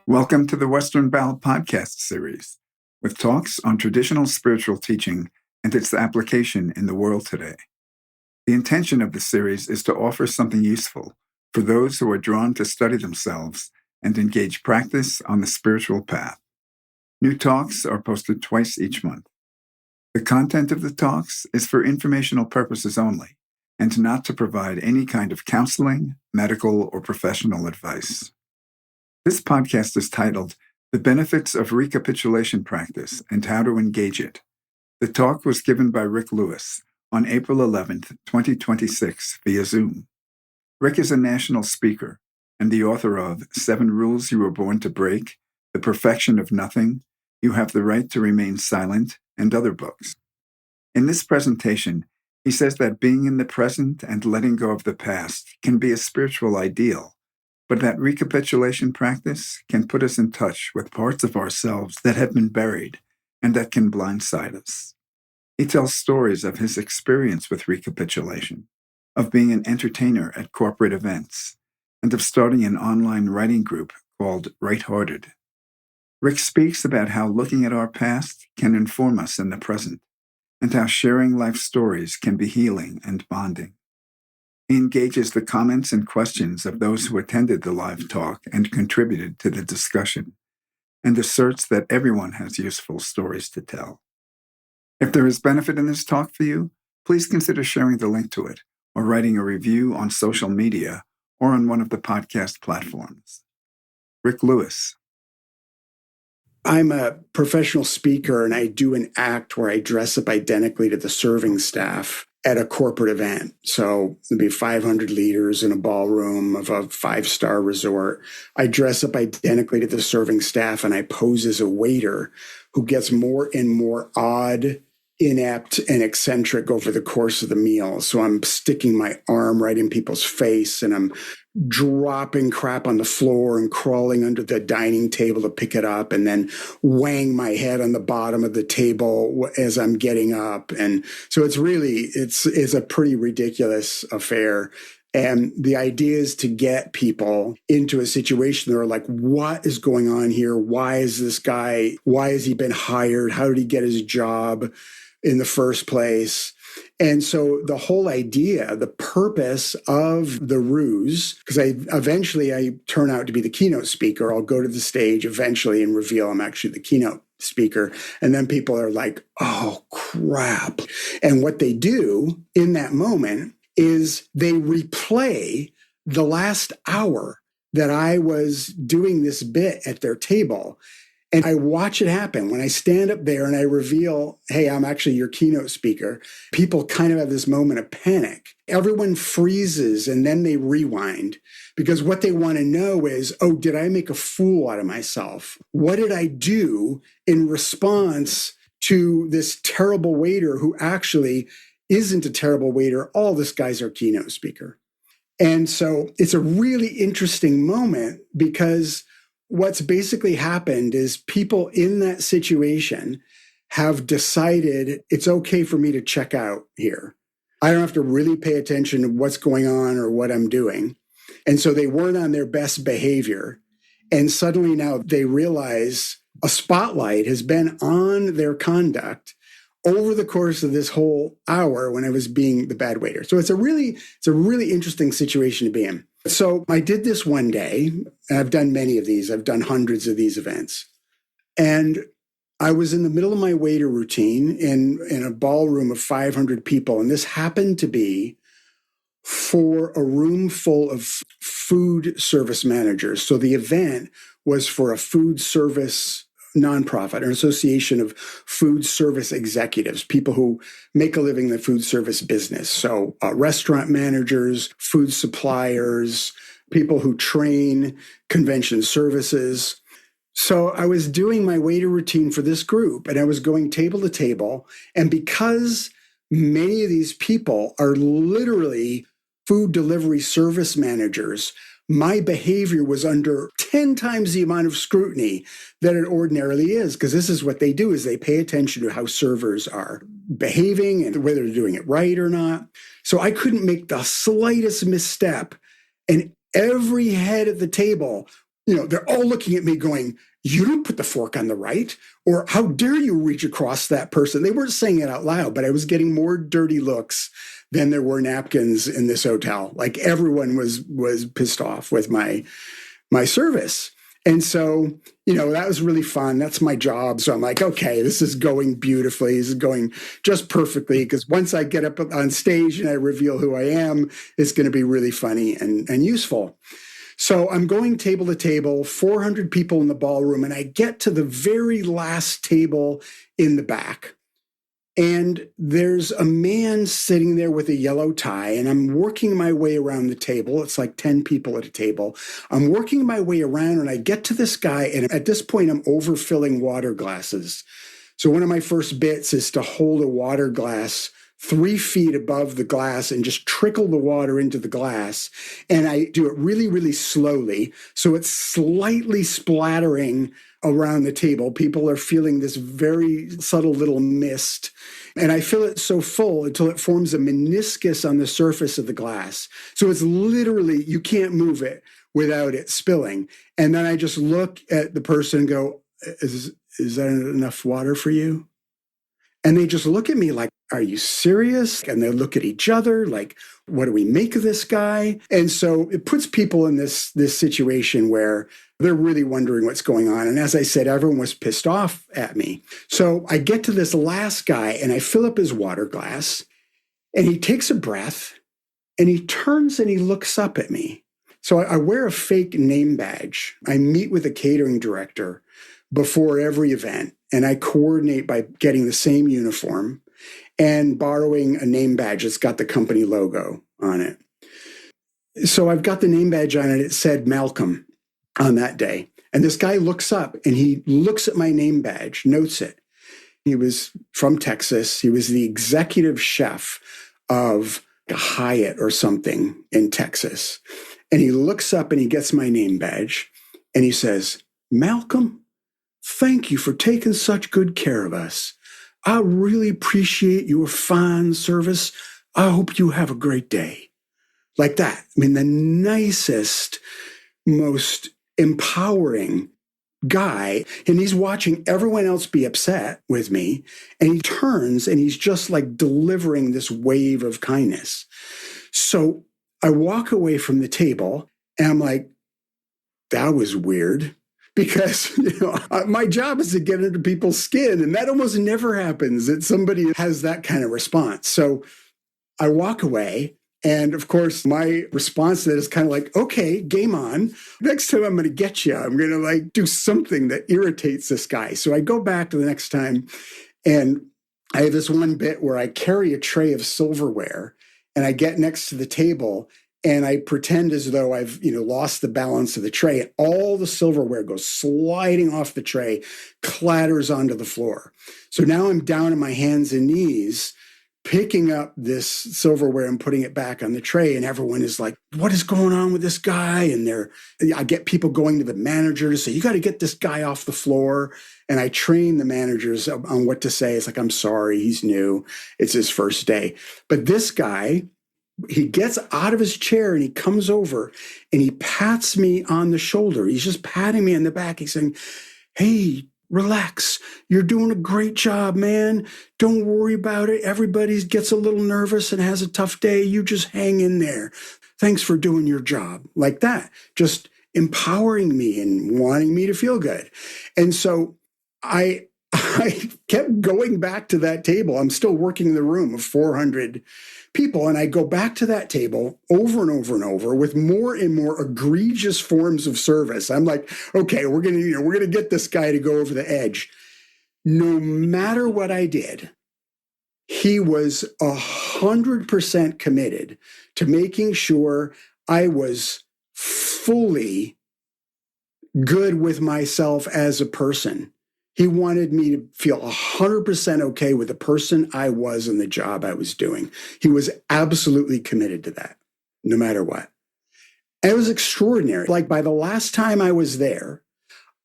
Welcome to the Western Bound podcast series, with talks on traditional spiritual teaching and its application in the world today. The intention of the series is to offer something useful for those who are drawn to study themselves and engage practice on the spiritual path. New talks are posted twice each month. The content of the talks is for informational purposes only, and not to provide any kind of counseling, medical, or professional advice. This podcast is titled The Benefits of Recapitulation Practice and How to Engage It. The talk was given by Rick Lewis on April 11th, 2026 via Zoom. Rick is a national speaker and the author of 7 Rules You Were Born to Break, The Perfection of Nothing, You Have the Right to Remain Silent, and other books. In this presentation, he says that being in the present and letting go of the past can be a spiritual ideal, but that recapitulation practice can put us in touch with parts of ourselves that have been buried and that can blindside us. He tells stories of his experience with recapitulation, of being an entertainer at corporate events, and of starting an online writing group called Right-Hearted. Rick speaks about how looking at our past can inform us in the present, and how sharing life stories can be healing and bonding. He engages the comments and questions of those who attended the live talk and contributed to the discussion, and asserts that everyone has useful stories to tell. If there is benefit in this talk for you, please consider sharing the link to it or writing a review on social media or on one of the podcast platforms. Rick Lewis. I'm a professional speaker, and I do an act where I dress up identically to the serving staff at a corporate event. So there'd be 500 leaders in a ballroom of a 5-star resort. I dress up identically to the serving staff, and I pose as a waiter who gets more and more odd, inept, and eccentric over the course of the meal. So I'm sticking my arm right in people's face, and I'm dropping crap on the floor and crawling under the dining table to pick it up, and then wang my head on the bottom of the table as I'm getting up. And so it's a pretty ridiculous affair. And the idea is to get people into a situation that are like, what is going on here? Why has he been hired? How did he get his job in the first place? And so the whole idea, the purpose of the ruse, because I turn out to be the keynote speaker. I'll go to the stage eventually and reveal I'm actually the keynote speaker. And then people are like, oh, crap. And what they do in that moment is they replay the last hour that I was doing this bit at their table. And I watch it happen. When I stand up there and I reveal, hey, I'm actually your keynote speaker, people kind of have this moment of panic. Everyone freezes and then they rewind, because what they want to know is, oh, did I make a fool out of myself? What did I do in response to this terrible waiter who actually isn't a terrible waiter? All this guy's our keynote speaker. And so it's a really interesting moment, because what's basically happened is people in that situation have decided it's okay for me to check out here. I don't have to really pay attention to what's going on or what I'm doing. And so they weren't on their best behavior. And suddenly now they realize a spotlight has been on their conduct over the course of this whole hour when I was being the bad waiter. So it's a really interesting situation to be in. So I did this one day, and I've done many of these. I've done hundreds of these events. And I was in the middle of my waiter routine in a ballroom of 500 people. And this happened to be for a room full of food service managers. So the event was for a food service nonprofit, an association of food service executives, people who make a living in the food service business. So restaurant managers, food suppliers, people who train convention services. So I was doing my waiter routine for this group, and I was going table to table. And because many of these people are literally food delivery service managers, my behavior was under 10 times the amount of scrutiny that it ordinarily is, because this is what they do, is they pay attention to how servers are behaving and whether they're doing it right or not. So I couldn't make the slightest misstep, and every head at the table they're all looking at me going, you don't put the fork on the right, or how dare you reach across that person? They weren't saying it out loud, but I was getting more dirty looks than there were napkins in this hotel. Like everyone was pissed off with my service. And so, that was really fun. That's my job. So I'm like, okay, this is going beautifully. This is going just perfectly. Because once I get up on stage and I reveal who I am, it's going to be really funny and useful. So I'm going table to table, 400 people in the ballroom, and I get to the very last table in the back. And there's a man sitting there with a yellow tie, and I'm working my way around the table. It's like 10 people at a table. I'm working my way around, and I get to this guy, and at this point, I'm overfilling water glasses. So one of my first bits is to hold a water glass 3 feet above the glass and just trickle the water into the glass. And I do it really, really slowly. So it's slightly splattering around the table. People are feeling this very subtle little mist. And I fill it so full until it forms a meniscus on the surface of the glass. So it's literally, you can't move it without it spilling. And then I just look at the person and go, is that enough water for you? And they just look at me like, are you serious? And they look at each other like, what do we make of this guy? And so it puts people in this situation where they're really wondering what's going on. And as I said, everyone was pissed off at me. So I get to this last guy and I fill up his water glass and he takes a breath and he turns and he looks up at me. So I wear a fake name badge. I meet with a catering director before every event and I coordinate by getting the same uniform and borrowing a name badge that's got the company logo on it. So I've got the name badge on it. It said Malcolm on that day. And this guy looks up and he looks at my name badge, notes it. He was from Texas. He was the executive chef of a Hyatt or something in Texas. And he looks up and he gets my name badge and he says, Malcolm, thank you for taking such good care of us. I really appreciate your fine service. I hope you have a great day. Like that. I mean, the nicest, most empowering guy. And he's watching everyone else be upset with me. And he turns and he's just like delivering this wave of kindness. So I walk away from the table and I'm like, that was weird. Because my job is to get into people's skin, and that almost never happens that somebody has that kind of response. So I walk away, and of course, my response to that is kind of like, okay, game on. Next time I'm going to get you. I'm going to like do something that irritates this guy. So I go back to the next time, and I have this one bit where I carry a tray of silverware, and I get next to the table, and I pretend as though I've, lost the balance of the tray. And all the silverware goes sliding off the tray, clatters onto the floor. So now I'm down on my hands and knees, picking up this silverware and putting it back on the tray. And everyone is like, what is going on with this guy? And I get people going to the manager to say, you got to get this guy off the floor. And I train the managers on what to say. It's like, I'm sorry, he's new. It's his first day. But this guy, he gets out of his chair and he comes over and he pats me on the shoulder. He's just patting me on the back. He's saying, hey, relax. You're doing a great job, man. Don't worry about it. Everybody gets a little nervous and has a tough day. You just hang in there. Thanks for doing your job. Like that, just empowering me and wanting me to feel good. And so I kept going back to that table. I'm still working in the room of 400 people. And I go back to that table over and over and over with more and more egregious forms of service. I'm like, okay, we're going to get this guy to go over the edge. No matter what I did, he was 100% committed to making sure I was fully good with myself as a person. He wanted me to feel 100% okay with the person I was and the job I was doing. He was absolutely committed to that, no matter what. And it was extraordinary. Like by the last time I was there,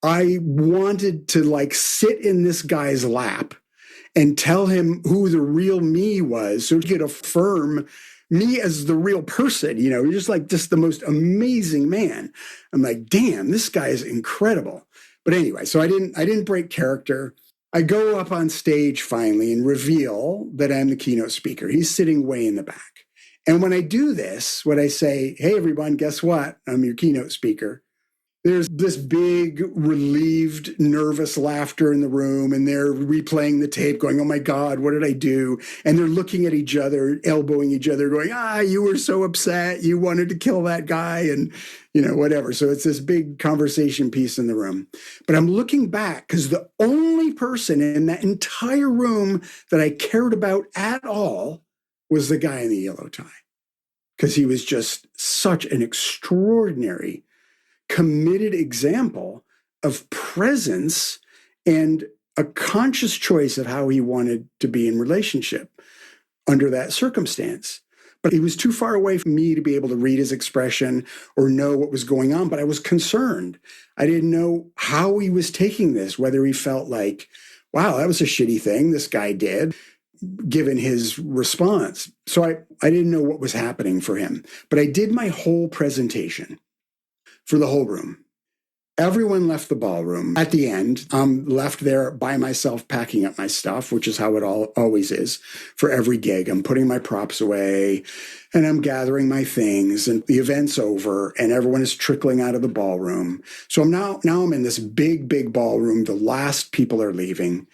I wanted to like sit in this guy's lap and tell him who the real me was so he could affirm me as the real person, you're just the most amazing man. I'm like, damn, this guy is incredible. But anyway, so I didn't break character. I go up on stage finally and reveal that I'm the keynote speaker. He's sitting way in the back. And when I do this, when I say, hey, everyone, guess what? I'm your keynote speaker. There's this big, relieved, nervous laughter in the room, and they're replaying the tape going, oh my God, what did I do? And they're looking at each other, elbowing each other, going, you were so upset. You wanted to kill that guy and, whatever. So it's this big conversation piece in the room. But I'm looking back because the only person in that entire room that I cared about at all was the guy in the yellow tie, because he was just such an extraordinary committed example of presence and a conscious choice of how he wanted to be in relationship under that circumstance. But he was too far away from me to be able to read his expression or know what was going on. But I was concerned. I didn't know how he was taking this, whether he felt like, wow, that was a shitty thing this guy did, given his response. So I didn't know what was happening for him. But I did my whole presentation for the whole room. Everyone left the ballroom. At the end, I'm left there by myself packing up my stuff, which is how it always is for every gig. I'm putting my props away and I'm gathering my things, and the event's over and everyone is trickling out of the ballroom. So now I'm in this big ballroom. The last people are leaving.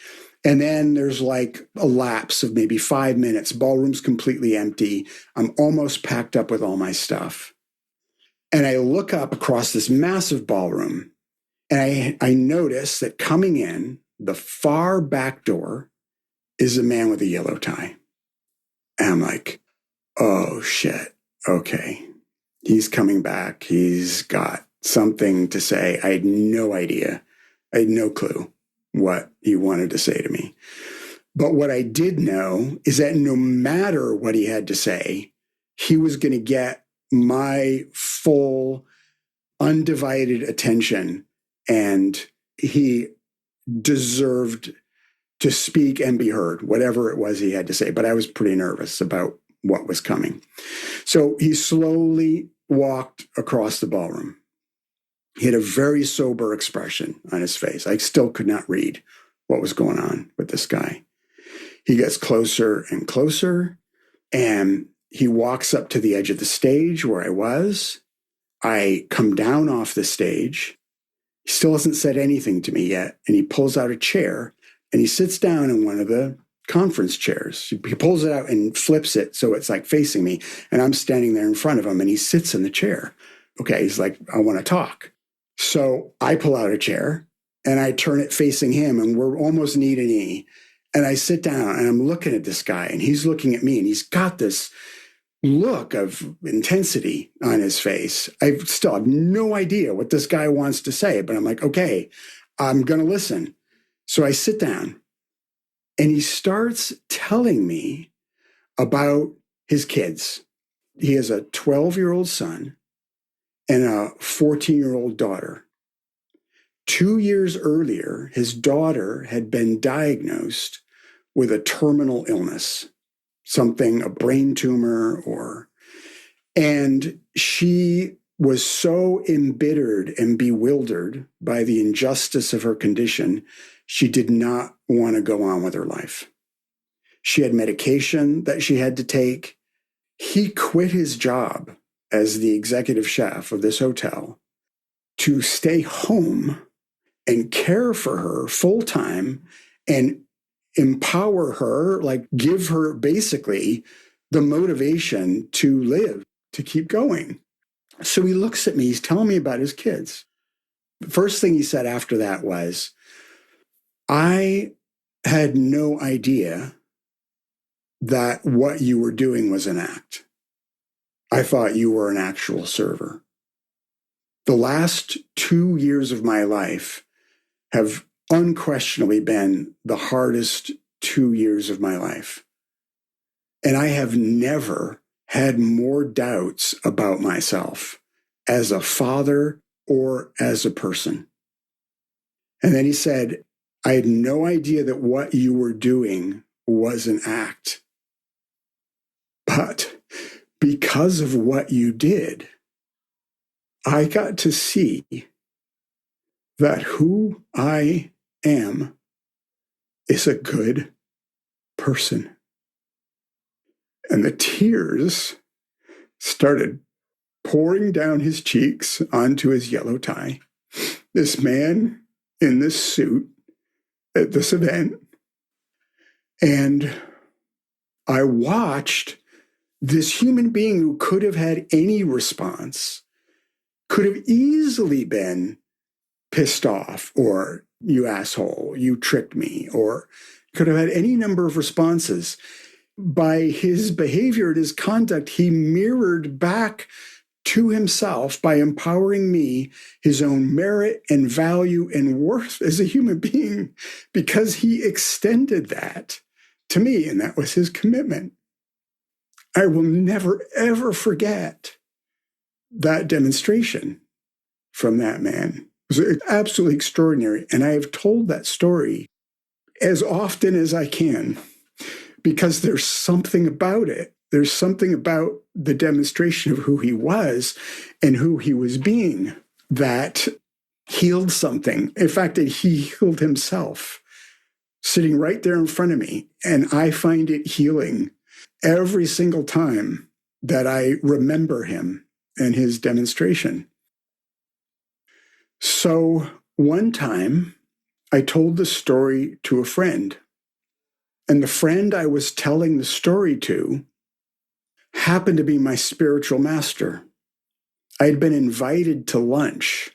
And then there's like a lapse of maybe 5 minutes. Ballroom's completely empty. I'm almost packed up with all my stuff. And I look up across this massive ballroom, and I notice that coming in the far back door is a man with a yellow tie. And I'm like, oh shit, okay. He's coming back. He's got something to say. I had no idea. I had no clue what he wanted to say to me. But what I did know is that no matter what he had to say, he was going to get my full, undivided attention, and he deserved to speak and be heard, whatever it was he had to say. But I was pretty nervous about what was coming. So he slowly walked across the ballroom. He had a very sober expression on his face. I still could not read what was going on with this guy. He gets closer and closer, and he walks up to the edge of the stage where I was. I come down off the stage. He still hasn't said anything to me yet. And he pulls out a chair and he sits down in one of the conference chairs. He pulls it out and flips it so it's like facing me. And I'm standing there in front of him and he sits in the chair. Okay, he's like, I want to talk. So I pull out a chair and I turn it facing him, and we're almost knee to knee. And I sit down and I'm looking at this guy, and he's looking at me, and he's got this look of intensity on his face. I still have no idea what this guy wants to say, but I'm like, okay, I'm going to listen. So I sit down and he starts telling me about his kids. He has a 12-year-old son and a 14-year-old daughter. 2 years earlier, his daughter had been diagnosed with a terminal illness, something, a brain tumor, and she was so embittered and bewildered by the injustice of her condition, she did not want to go on with her life. She had medication that she had to take. He quit his job as the executive chef of this hotel to stay home and care for her full time and empower her, like give her basically the motivation to live, to keep going. So he looks at me, he's telling me about his kids. The first thing he said after that was, I had no idea that what you were doing was an act. I thought you were an actual server. The last 2 years of my life have unquestionably been the hardest 2 years of my life. And I have never had more doubts about myself as a father or as a person. And then he said, I had no idea that what you were doing was an act. But because of what you did, I got to see that who I am is a good person. And the tears started pouring down his cheeks onto his yellow tie. This man in this suit at this event. And I watched this human being who could have had any response, could have easily been pissed off, or you asshole, you tricked me, or could have had any number of responses. By his behavior and his conduct, he mirrored back to himself by empowering me his own merit and value and worth as a human being, because he extended that to me, and that was his commitment. I will never, ever forget that demonstration from that man. It was absolutely extraordinary. And I have told that story as often as I can, because there's something about it. There's something about the demonstration of who he was and who he was being that healed something. In fact, that he healed himself sitting right there in front of me. And I find it healing every single time that I remember him and his demonstration. So one time I told the story to a friend, and the friend I was telling the story to happened to be my spiritual master. I had been invited to lunch.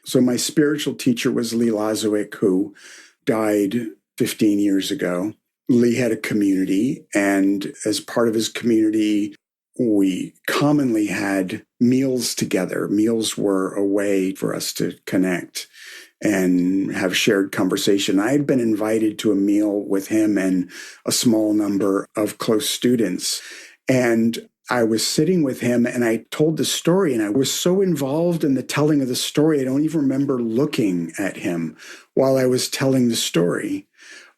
So my spiritual teacher was Lee Lazowick, who died 15 years ago. Lee had a community, and as part of his community, we commonly had meals together. Meals were a way for us to connect and have shared conversation. I had been invited to a meal with him and a small number of close students. And I was sitting with him and I told the story, and I was so involved in the telling of the story, I don't even remember looking at him while I was telling the story.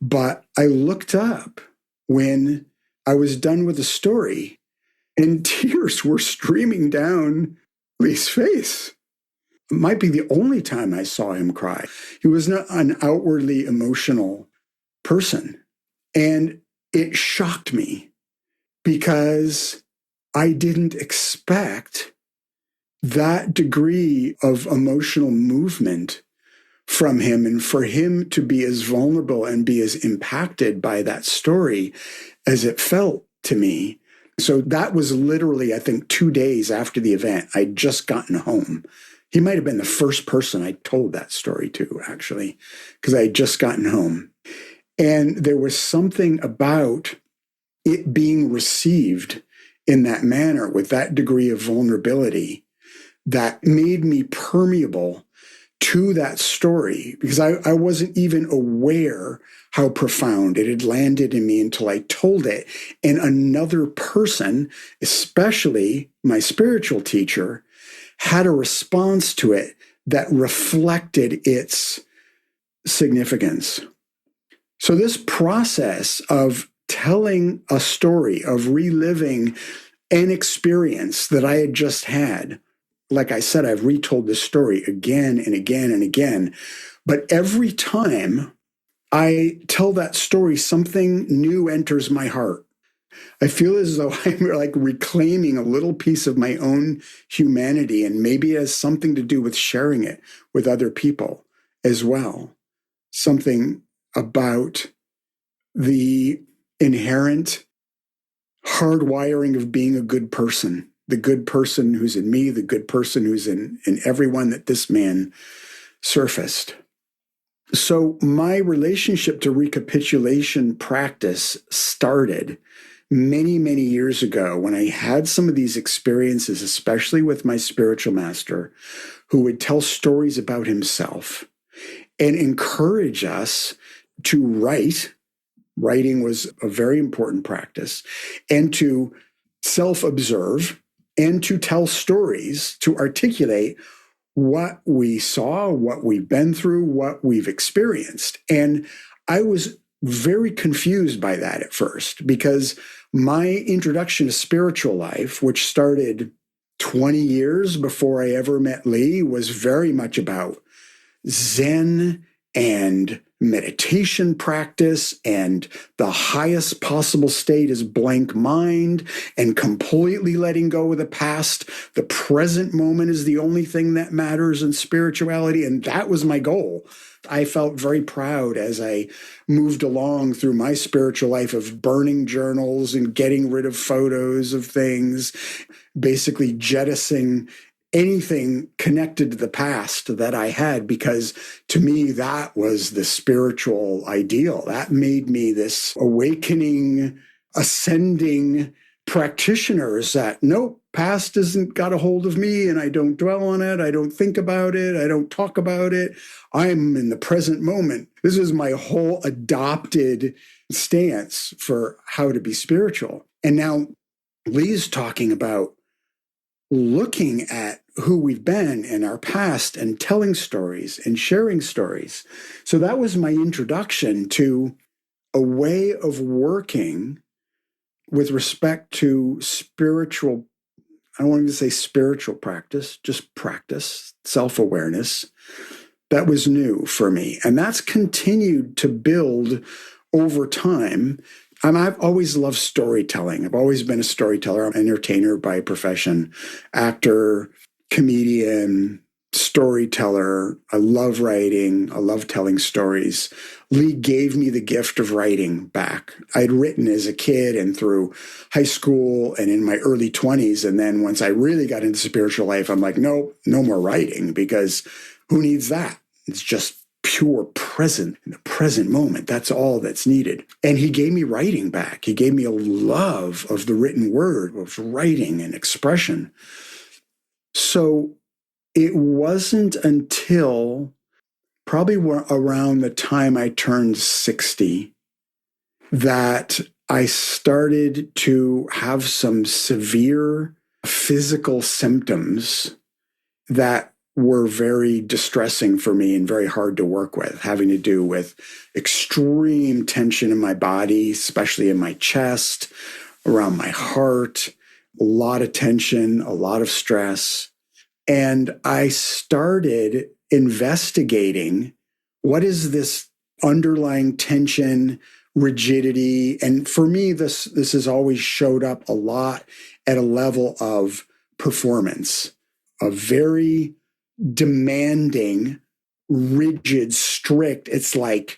But I looked up when I was done with the story, and tears were streaming down Lee's face. It might be the only time I saw him cry. He was not an outwardly emotional person. And it shocked me because I didn't expect that degree of emotional movement from him, and for him to be as vulnerable and be as impacted by that story as it felt to me. So that was literally, I think, 2 days after the event. I'd just gotten home. He might have been the first person I told that story to, actually, because I had just gotten home. And there was something about it being received in that manner with that degree of vulnerability that made me permeable to that story, because I wasn't even aware how profound it had landed in me until I told it. And another person, especially my spiritual teacher, had a response to it that reflected its significance. So this process of telling a story, of reliving an experience that I had just had, like I said, I've retold this story again and again and again, but every time I tell that story, something new enters my heart. I feel as though I'm like reclaiming a little piece of my own humanity, and maybe it has something to do with sharing it with other people as well. Something about the inherent hardwiring of being a good person, the good person who's in me, the good person who's in everyone that this man surfaced. So my relationship to recapitulation practice started many, many years ago when I had some of these experiences, especially with my spiritual master, who would tell stories about himself and encourage us to write. Writing was a very important practice, and to self-observe and to tell stories, to articulate what we saw, what we've been through, what we've experienced. And I was very confused by that at first, because my introduction to spiritual life, which started 20 years before I ever met Lee, was very much about Zen and meditation practice, and the highest possible state is blank mind and completely letting go of the past. The present moment is the only thing that matters in spirituality. And that was my goal. I felt very proud as I moved along through my spiritual life of burning journals and getting rid of photos of things, basically jettisoning anything connected to the past that I had, because to me, that was the spiritual ideal. That made me this awakening, ascending practitioner, is that nope, past hasn't got a hold of me, and I don't dwell on it. I don't think about it. I don't talk about it. I'm in the present moment. This is my whole adopted stance for how to be spiritual. And now Lee's talking about looking at who we've been in our past and telling stories and sharing stories. So that was my introduction to a way of working with respect to spiritual. I don't want to say spiritual practice, just practice, self-awareness. That was new for me. And that's continued to build over time. I've always loved storytelling. I've always been a storyteller. I'm an entertainer by profession, actor, comedian, storyteller. I love writing. I love telling stories. Lee gave me the gift of writing back. I'd written as a kid and through high school and in my early 20s. And then once I really got into spiritual life, I'm like, no more writing, because who needs that? It's just pure present in the present moment. That's all that's needed. And he gave me writing back. He gave me a love of the written word, of writing and expression. So it wasn't until probably around the time I turned 60 that I started to have some severe physical symptoms that were very distressing for me and very hard to work with, having to do with extreme tension in my body, especially in my chest, around my heart, a lot of tension, a lot of stress. And I started investigating, what is this underlying tension, rigidity? And for me, this has always showed up a lot at a level of performance, a very demanding, rigid, strict. It's like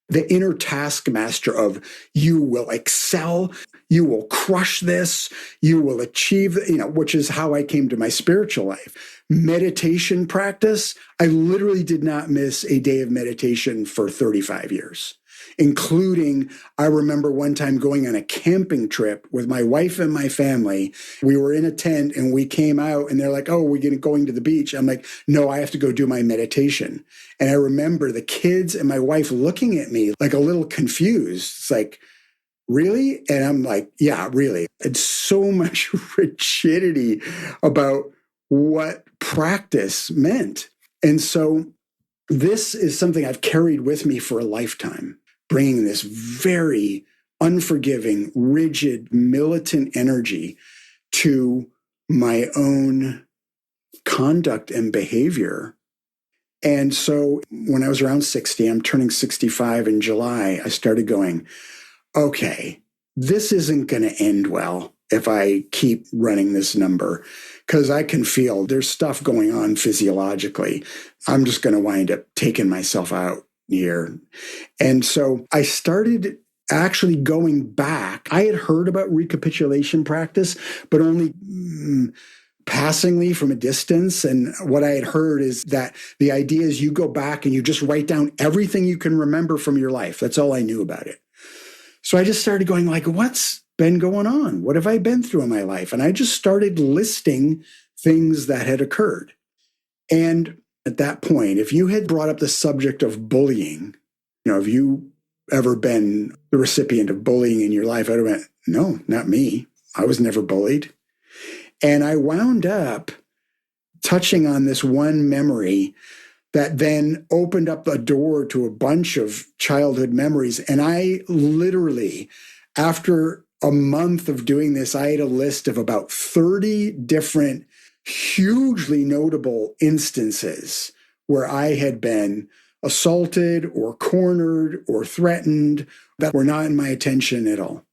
the inner taskmaster of, you will excel, you will crush this, you will achieve, which is how I came to my spiritual life. Meditation practice, I literally did not miss a day of meditation for 35 years. Including, I remember one time going on a camping trip with my wife and my family. We were in a tent and we came out and they're like, oh, we're going to the beach. I'm like, no, I have to go do my meditation. And I remember the kids and my wife looking at me like a little confused. It's like, really? And I'm like, yeah, really. It's so much rigidity about what practice meant. And so this is something I've carried with me for a lifetime, bringing this very unforgiving, rigid, militant energy to my own conduct and behavior. And so when I was around 60, I'm turning 65 in July, I started going, okay, this isn't going to end well if I keep running this number, because I can feel there's stuff going on physiologically. I'm just going to wind up taking myself out here. And so I started actually going back. I had heard about recapitulation practice, but only passingly from a distance. And what I had heard is that the idea is you go back and you just write down everything you can remember from your life. That's all I knew about it. So I just started going like, what's been going on? What have I been through in my life? And I just started listing things that had occurred. And at that point, if you had brought up the subject of bullying, have you ever been the recipient of bullying in your life? I'd have went, no, not me. I was never bullied. And I wound up touching on this one memory that then opened up a door to a bunch of childhood memories. And I literally, after a month of doing this, I had a list of about 30 different hugely notable instances where I had been assaulted or cornered or threatened that were not in my attention at all.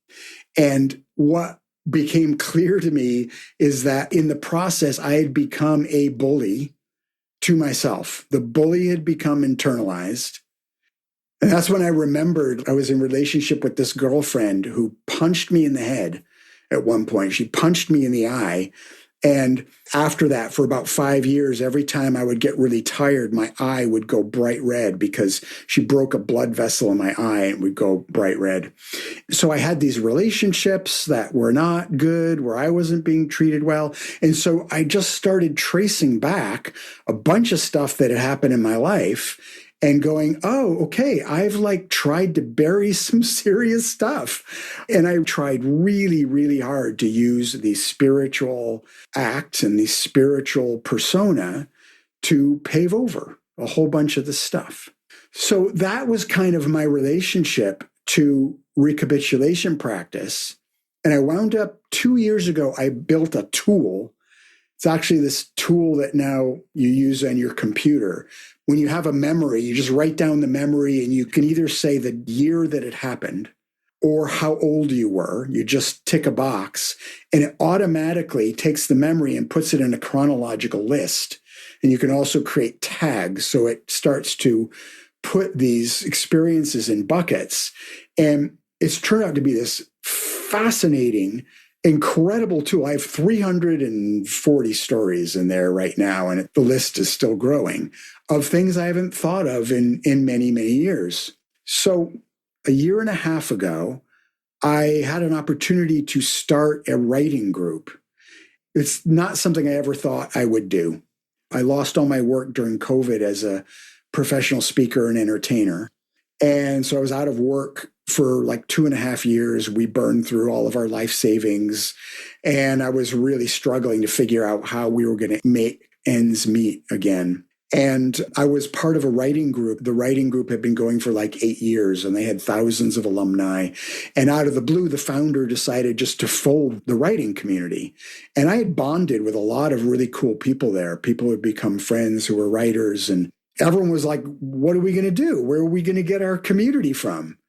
And what became clear to me is that in the process, I had become a bully to myself. The bully had become internalized. And that's when I remembered I was in relationship with this girlfriend who punched me in the head at one point. She punched me in the eye. And after that, for about 5 years, every time I would get really tired, my eye would go bright red because she broke a blood vessel in my eye and would go bright red. So I had these relationships that were not good, where I wasn't being treated well. And so I just started tracing back a bunch of stuff that had happened in my life and going, oh, okay, I've tried to bury some serious stuff. And I tried really, really hard to use these spiritual acts and these spiritual persona to pave over a whole bunch of this stuff. So that was kind of my relationship to recapitulation practice. And I wound up 2 years ago, I built a tool. It's actually this tool that now you use on your computer. When you have a memory, you just write down the memory and you can either say the year that it happened or how old you were. You just tick a box and it automatically takes the memory and puts it in a chronological list. And you can also create tags. So it starts to put these experiences in buckets. And it's turned out to be this fascinating, incredible tool. I have 340 stories in there right now, and the list is still growing of things I haven't thought of in many, many years. So a year and a half ago, I had an opportunity to start a writing group. It's not something I ever thought I would do. I lost all my work during COVID as a professional speaker and entertainer. And so I was out of work for 2.5 years. We burned through all of our life savings. And I was really struggling to figure out how we were going to make ends meet again. And I was part of a writing group. The writing group had been going for 8 years, and they had thousands of alumni. And out of the blue, the founder decided just to fold the writing community. And I had bonded with a lot of really cool people there. People who had become friends who were writers. And everyone was like, what are we going to do? Where are we going to get our community from?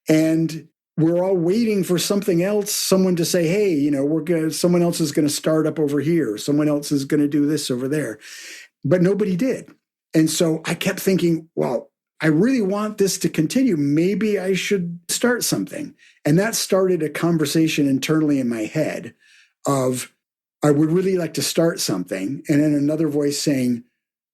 And we're all waiting for something else, someone to say, hey, someone else is going to start up over here. Someone else is going to do this over there. But nobody did. And so I kept thinking, well, I really want this to continue. Maybe I should start something. And that started a conversation internally in my head of, I would really like to start something. And then another voice saying,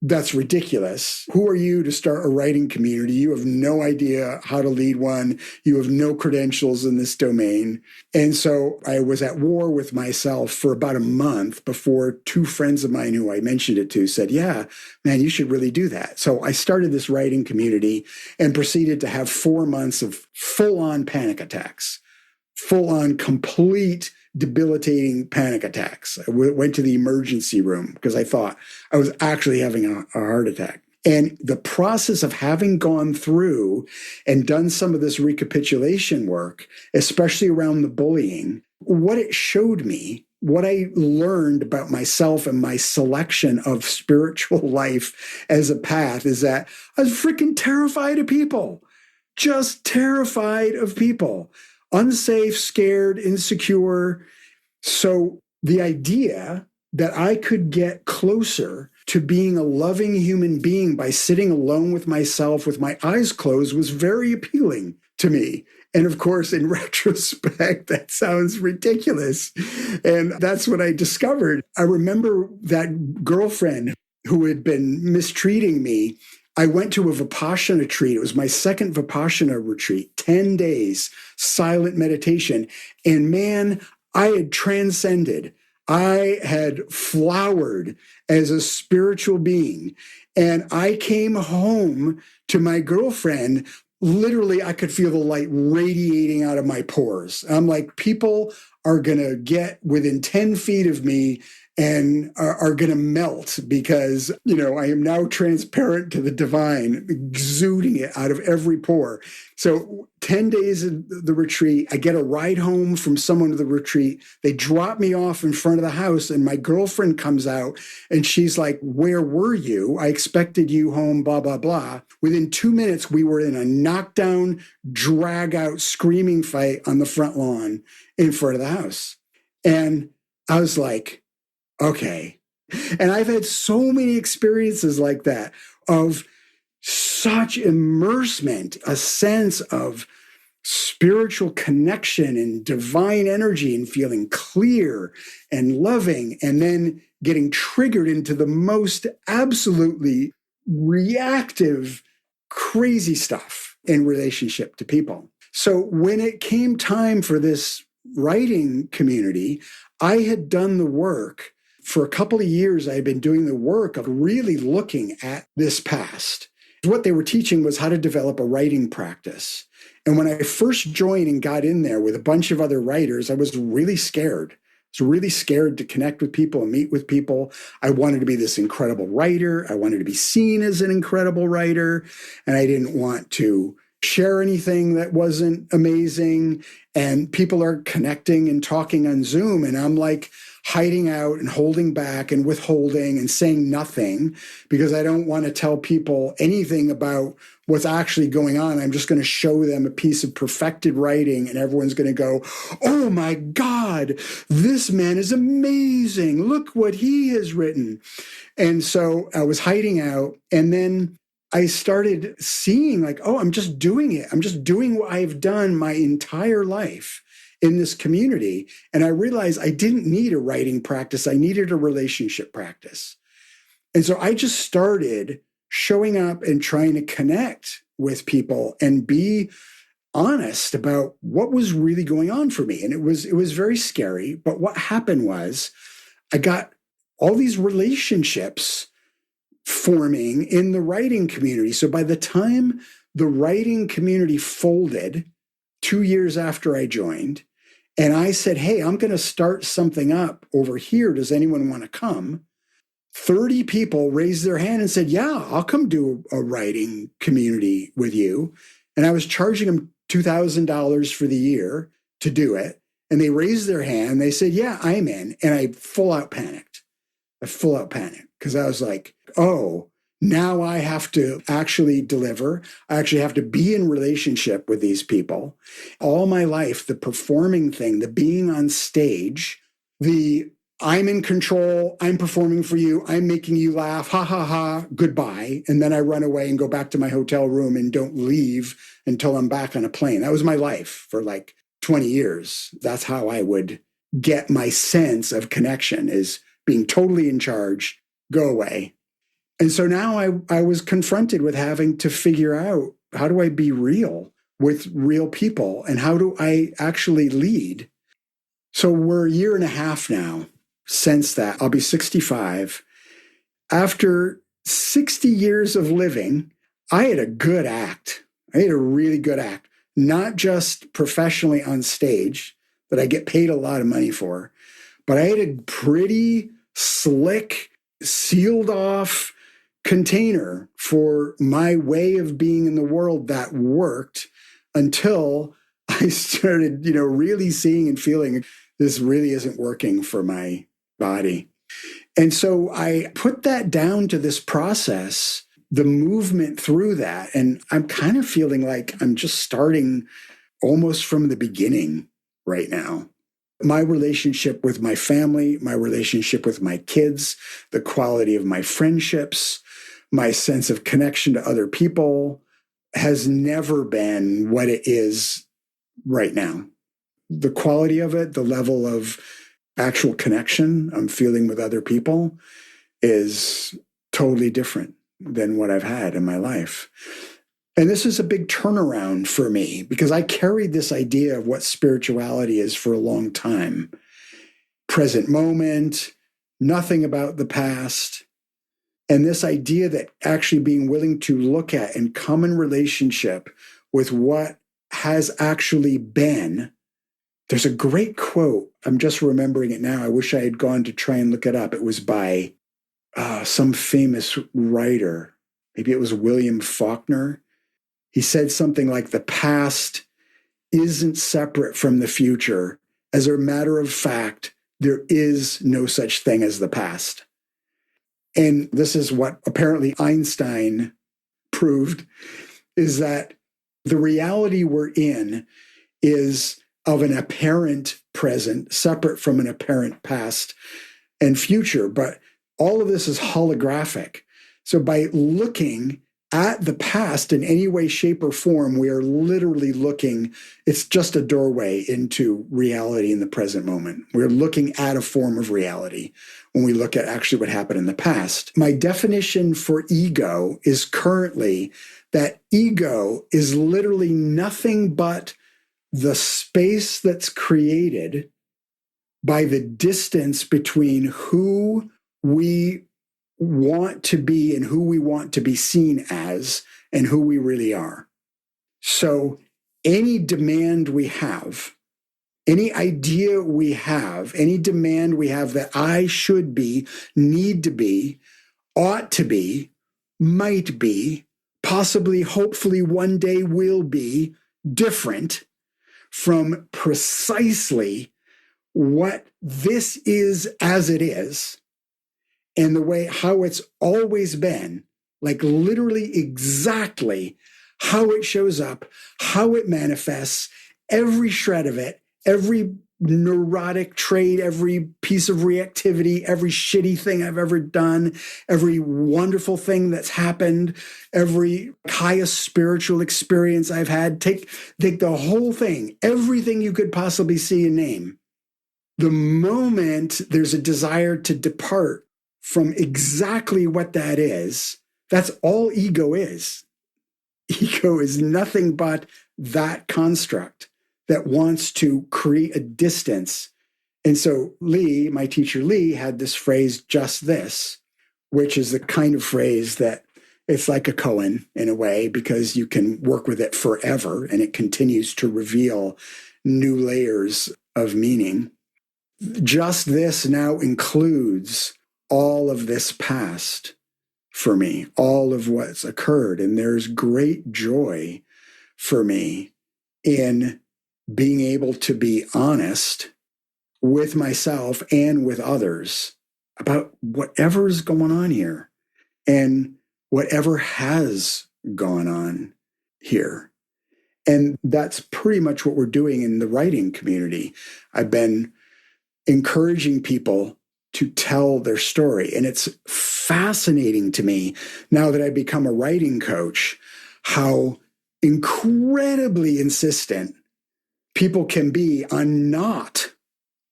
that's ridiculous. Who are you to start a writing community? You have no idea how to lead one. You have no credentials in this domain. And so I was at war with myself for about a month before 2 friends of mine who I mentioned it to said, yeah, man, you should really do that. So I started this writing community and proceeded to have 4 months of full-on panic attacks, full-on complete debilitating panic attacks. I went to the emergency room because I thought I was actually having a heart attack. And the process of having gone through and done some of this recapitulation work, especially around the bullying, what it showed me, what I learned about myself and my selection of spiritual life as a path is that I was freaking terrified of people, just terrified of people. Unsafe, scared, insecure. So the idea that I could get closer to being a loving human being by sitting alone with myself with my eyes closed was very appealing to me. And of course, in retrospect, that sounds ridiculous. And that's what I discovered. I remember that girlfriend who had been mistreating me. I went to a Vipassana retreat. It was my second Vipassana retreat, 10 days, silent meditation. And man, I had transcended. I had flowered as a spiritual being. And I came home to my girlfriend. Literally, I could feel the light radiating out of my pores. I'm like, people are going to get within 10 feet of me and are going to melt because, I am now transparent to the divine, exuding it out of every pore. So 10 days of the retreat, I get a ride home from someone to the retreat. They drop me off in front of the house, and my girlfriend comes out and she's like, "Where were you? I expected you home, blah, blah, blah." Within 2 minutes, we were in a knockdown, drag out, screaming fight on the front lawn in front of the house. And I was like, okay. And I've had so many experiences like that of such immersement, a sense of spiritual connection and divine energy and feeling clear and loving, and then getting triggered into the most absolutely reactive, crazy stuff in relationship to people. So when it came time for this writing community, I had done the work. For a couple of years, I had been doing the work of really looking at this past. What they were teaching was how to develop a writing practice. And when I first joined and got in there with a bunch of other writers, I was really scared. I was really scared to connect with people and meet with people. I wanted to be this incredible writer. I wanted to be seen as an incredible writer. And I didn't want to share anything that wasn't amazing. And people are connecting and talking on Zoom, and I'm like hiding out and holding back and withholding and saying nothing because I don't want to tell people anything about what's actually going on. I'm just going to show them a piece of perfected writing, and everyone's going to go, "Oh my God, this man is amazing. Look what he has written." And so I was hiding out, and then I started seeing like, oh, I'm just doing it. I'm just doing what I've done my entire life in this community. And I realized I didn't need a writing practice. I needed a relationship practice. And so I just started showing up and trying to connect with people and be honest about what was really going on for me. And it was very scary. But what happened was I got all these relationships forming in the writing community. So by the time the writing community folded 2 years after I joined, and I said, "Hey, I'm going to start something up over here. Does anyone want to come?" 30 people raised their hand and said, "Yeah, I'll come do a writing community with you." And I was charging them $2,000 for the year to do it. And they raised their hand. They said, "Yeah, I'm in." And I full out panicked. Because I was like, oh, now I have to actually deliver. I actually have to be in relationship with these people. All my life, the performing thing, the being on stage, the I'm in control, I'm performing for you, I'm making you laugh, ha, ha, ha, goodbye. And then I run away and go back to my hotel room and don't leave until I'm back on a plane. That was my life for like 20 years. That's how I would get my sense of connection, is being totally in charge, go away. And so now I was confronted with having to figure out, how do I be real with real people, and how do I actually lead? So we're a year and a half now since that. I'll be 65. After 60 years of living, I had a good act. I had a really good act, not just professionally on stage that I get paid a lot of money for, but I had a pretty slick, sealed off container for my way of being in the world that worked until I started, really seeing and feeling this really isn't working for my body. And so I put that down to this process, the movement through that. And I'm kind of feeling like I'm just starting almost from the beginning right now. My relationship with my family, my relationship with my kids, the quality of my friendships, my sense of connection to other people has never been what it is right now. The quality of it, the level of actual connection I'm feeling with other people is totally different than what I've had in my life. And this is a big turnaround for me because I carried this idea of what spirituality is for a long time. Present moment, nothing about the past. And this idea that actually being willing to look at and come in relationship with what has actually been There's a great quote. I'm just remembering it now. I wish I had gone to try and look it up. It was by some famous writer. Maybe it was William Faulkner. He said something like, the past isn't separate from the future. As a matter of fact, there is no such thing as the past. And this is what apparently Einstein proved, is that the reality we're in is of an apparent present, separate from an apparent past and future. But all of this is holographic. So by looking at the past in any way, shape, or form, we are literally looking, it's just a doorway into reality in the present moment. We're looking at a form of reality when we look at actually what happened in the past. My definition for ego is currently that ego is literally nothing but the space that's created by the distance between who we want to be and who we want to be seen as and who we really are. So any demand we have, any idea we have, any demand we have that I should be, need to be, ought to be, might be, possibly, hopefully one day will be different from precisely what this is as it is, and the way how it's always been, like literally exactly how it shows up, how it manifests, every shred of it, every neurotic trait, every piece of reactivity, every shitty thing I've ever done, every wonderful thing that's happened, every highest spiritual experience I've had. Take the whole thing, everything you could possibly see and name. The moment there's a desire to depart from exactly what that is, that's all ego is. Ego is nothing but that construct that wants to create a distance. And so Lee, my teacher Lee, had this phrase, just this, which is the kind of phrase that it's like a koan in a way, because you can work with it forever and it continues to reveal new layers of meaning. Just this now includes all of this past for me, all of what's occurred. And there's great joy for me in being able to be honest with myself and with others about whatever's going on here and whatever has gone on here. And that's pretty much what we're doing in the writing community. I've been encouraging people to tell their story. And it's fascinating to me now that I've become a writing coach, how incredibly insistent people can be on not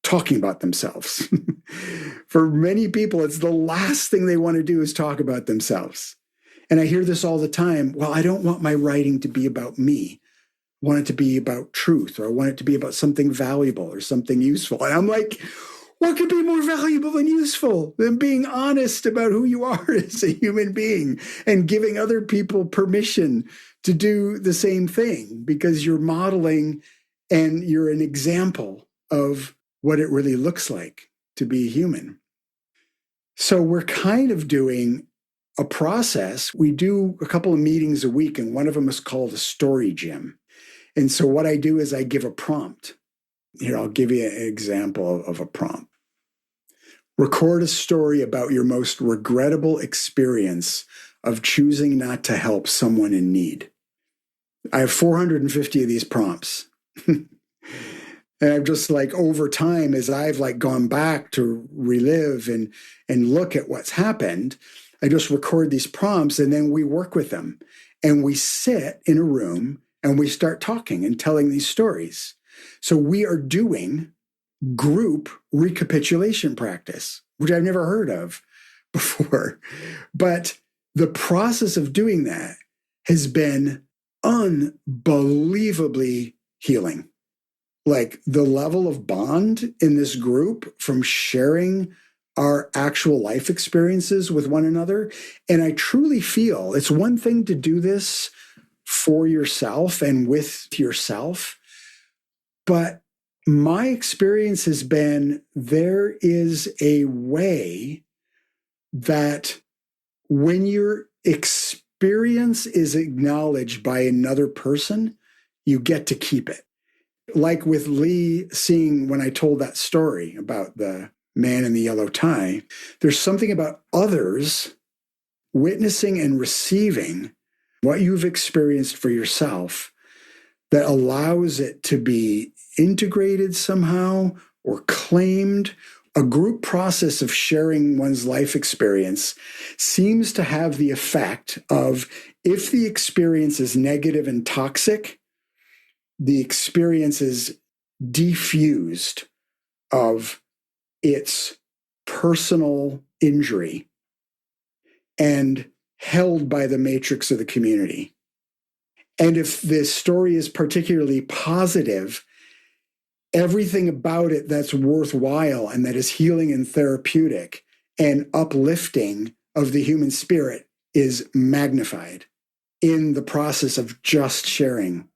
talking about themselves. For many people, it's the last thing they want to do is talk about themselves. And I hear this all the time. Well, I don't want my writing to be about me. I want it to be about truth, or I want it to be about something valuable or something useful. And I'm like, what could be more valuable and useful than being honest about who you are as a human being and giving other people permission to do the same thing, because you're modeling and you're an example of what it really looks like to be human. So we're kind of doing a process. We do a couple of meetings a week, and one of them is called a story gym. And so what I do is I give a prompt. Here, I'll give you an example of a prompt. Record a story about your most regrettable experience of choosing not to help someone in need. I have 450 of these prompts. And I've just like over time, as I've like gone back to relive and look at what's happened, I just record these prompts and then we work with them. And we sit in a room and we start talking and telling these stories. So we are doing group recapitulation practice, which I've never heard of before. But the process of doing that has been unbelievably healing. Like the level of bond in this group from sharing our actual life experiences with one another. And I truly feel it's one thing to do this for yourself and with yourself, but My experience has been there is a way that when your experience is acknowledged by another person, you get to keep it. Like with Lee seeing when I told that story about the man in the yellow tie, there's something about others witnessing and receiving what you've experienced for yourself that allows it to be integrated somehow or claimed. A group process of sharing one's life experience seems to have the effect of, if the experience is negative and toxic, the experience is defused of its personal injury and held by the matrix of the community. And if this story is particularly positive, everything about it that's worthwhile and that is healing and therapeutic and uplifting of the human spirit is magnified in the process of just sharing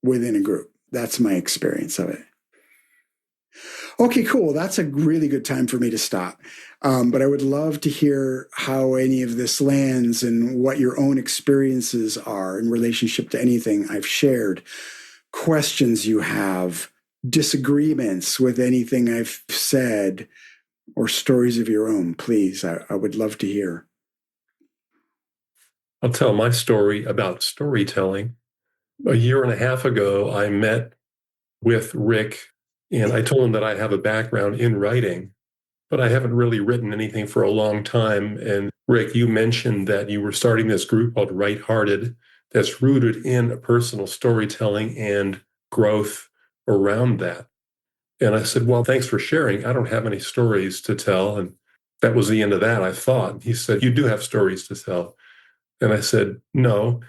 within a group. That's my experience of it. Okay, cool. That's a really good time for me to stop. But I would love to hear how any of this lands and what your own experiences are in relationship to anything I've shared, questions you have, disagreements with anything I've said, or stories of your own. Please, I would love to hear. I'll tell my story about storytelling. A year and a half ago, I met with Rick, and I told him that I have a background in writing, but I haven't really written anything for a long time. And Rick, you mentioned that you were starting this group called Right Hearted that's rooted in personal storytelling and growth around that. And I said, well, thanks for sharing. I don't have any stories to tell. And that was the end of that, I thought. He said, you do have stories to tell. And I said, no,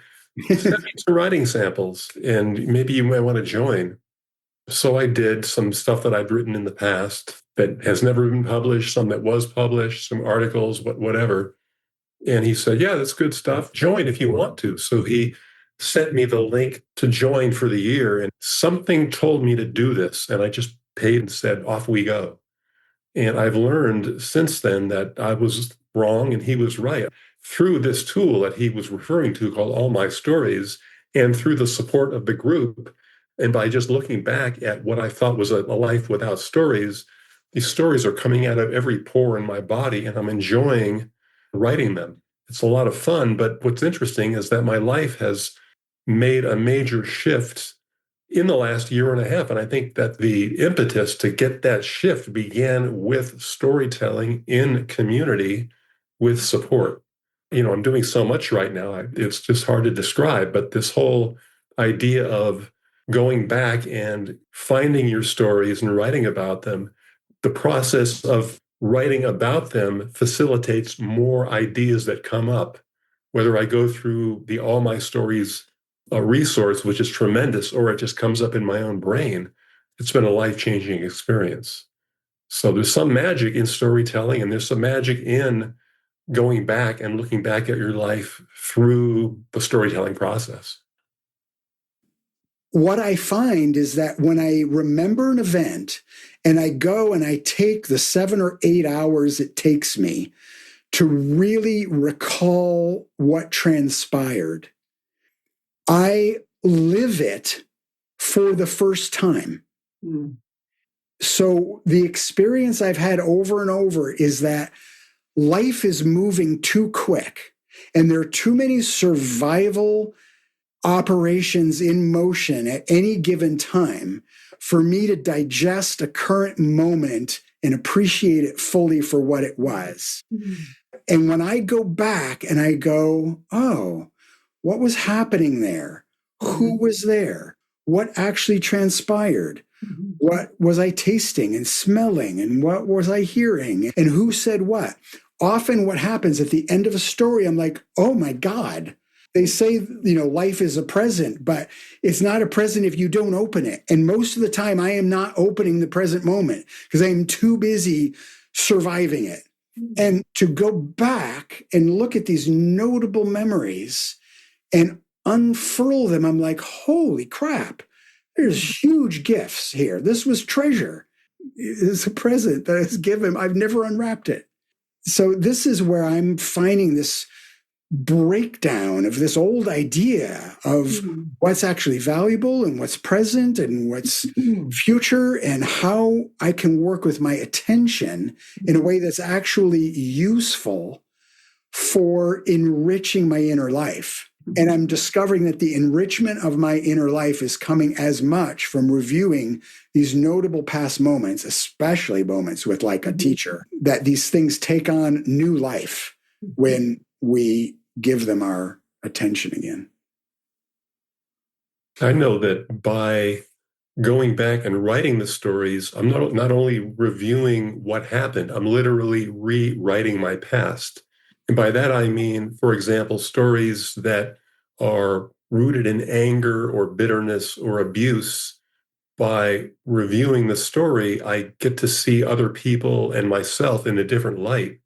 send me some writing samples and maybe you might want to join. So I did some stuff that I'd written in the past that has never been published, some that was published, some articles, whatever. And he said, yeah, that's good stuff. Join if you want to. So he sent me the link to join for the year. And something told me to do this. And I just paid and said, off we go. And I've learned since then that I was wrong and he was right. Through this tool that he was referring to called All My Stories, and through the support of the group, and by just looking back at what I thought was a life without stories, these stories are coming out of every pore in my body, and I'm enjoying writing them. It's a lot of fun, but what's interesting is that my life has made a major shift in the last year and a half. And I think that the impetus to get that shift began with storytelling in community with support. You know, I'm doing so much right now, it's just hard to describe, but this whole idea of going back and finding your stories and writing about them, the process of writing about them facilitates more ideas that come up, whether I go through the All My Stories resource, which is tremendous, or it just comes up in my own brain. It's been a life-changing experience. So there's some magic in storytelling, and there's some magic in going back and looking back at your life through the storytelling process. What I find is that when I remember an event and I go and I take the 7 or 8 hours it takes me to really recall what transpired, I live it for the first time. Mm. So the experience I've had over and over is that life is moving too quick, and there are too many survival operations in motion at any given time for me to digest a current moment and appreciate it fully for what it was. Mm-hmm. And when I go back and I go, oh, what was happening there? Mm-hmm. Who was there? What actually transpired? Mm-hmm. What was I tasting and smelling? And what was I hearing? And who said what? Often what happens at the end of a story, I'm like, oh my God. They say, you know, life is a present, but it's not a present if you don't open it. And most of the time I am not opening the present moment because I am too busy surviving it. And to go back and look at these notable memories and unfurl them, I'm like, holy crap, There's huge gifts here. This was treasure. It's a present that I was given. I've never unwrapped it. So this is where I'm finding this breakdown of this old idea of what's actually valuable and what's present and what's future, and how I can work with my attention in a way that's actually useful for enriching my inner life. And I'm discovering that the enrichment of my inner life is coming as much from reviewing these notable past moments, especially moments with like a teacher, that these things take on new life when we give them our attention again. I know that by going back and writing the stories, I'm not only reviewing what happened, I'm literally rewriting my past. And by that, I mean, for example, stories that are rooted in anger or bitterness or abuse. By reviewing the story, I get to see other people and myself in a different light.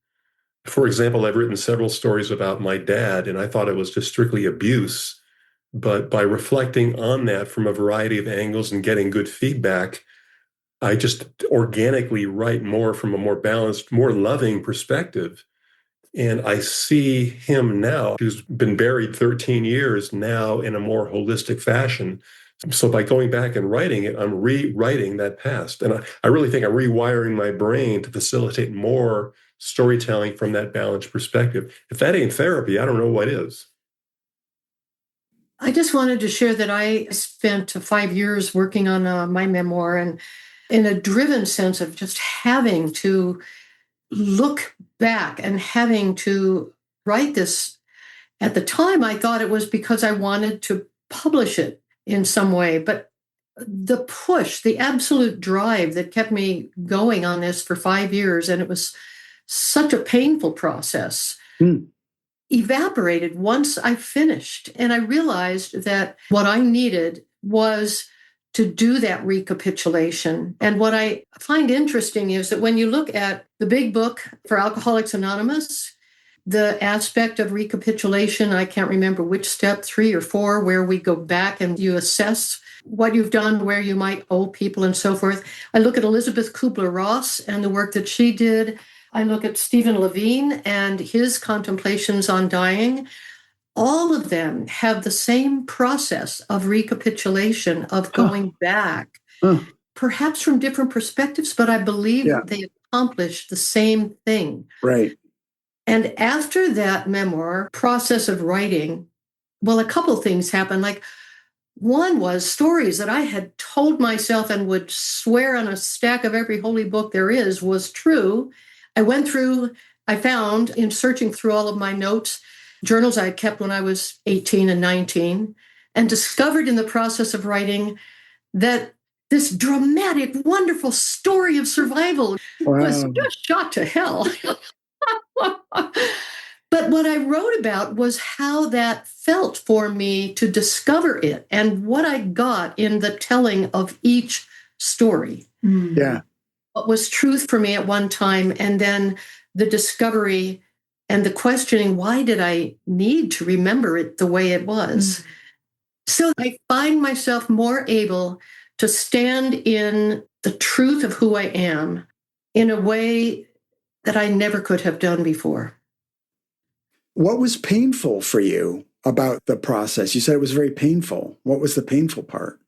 For example, I've written several stories about my dad, and I thought it was just strictly abuse. But by reflecting on that from a variety of angles and getting good feedback, I just organically write more from a more balanced, more loving perspective. And I see him now, who's been buried 13 years, now in a more holistic fashion. So by going back and writing it, I'm rewriting that past. And I really think I'm rewiring my brain to facilitate more storytelling from that balanced perspective. If that ain't therapy, I don't know what is. I just wanted to share that I spent 5 years working on my memoir, and in a driven sense of just having to look back and having to write this. At the time, I thought it was because I wanted to publish it in some way, but the push, the absolute drive that kept me going on this for 5 years, and it was such a painful process, evaporated once I finished. And I realized that what I needed was to do that recapitulation. And what I find interesting is that when you look at the big book for Alcoholics Anonymous, the aspect of recapitulation, I can't remember which step, 3 or 4, where we go back and you assess what you've done, where you might owe people and so forth. I look at Elizabeth Kubler-Ross and the work that she did. I look at Stephen Levine and his contemplations on dying. All of them have the same process of recapitulation, of going back, perhaps from different perspectives, but I believe they accomplished the same thing. Right. And after that memoir process of writing, well, a couple things happened. Like, one was stories that I had told myself and would swear on a stack of every holy book there is was true. I found in searching through all of my notes, journals I had kept when I was 18 and 19, and discovered in the process of writing that this dramatic, wonderful story of survival was just shot to hell. But what I wrote about was how that felt for me to discover it and what I got in the telling of each story. Yeah. What was truth for me at one time, and then the discovery and the questioning, why did I need to remember it the way it was? So I find myself more able to stand in the truth of who I am in a way that I never could have done before. What was painful for you about the process? You said it was very painful. What was the painful part?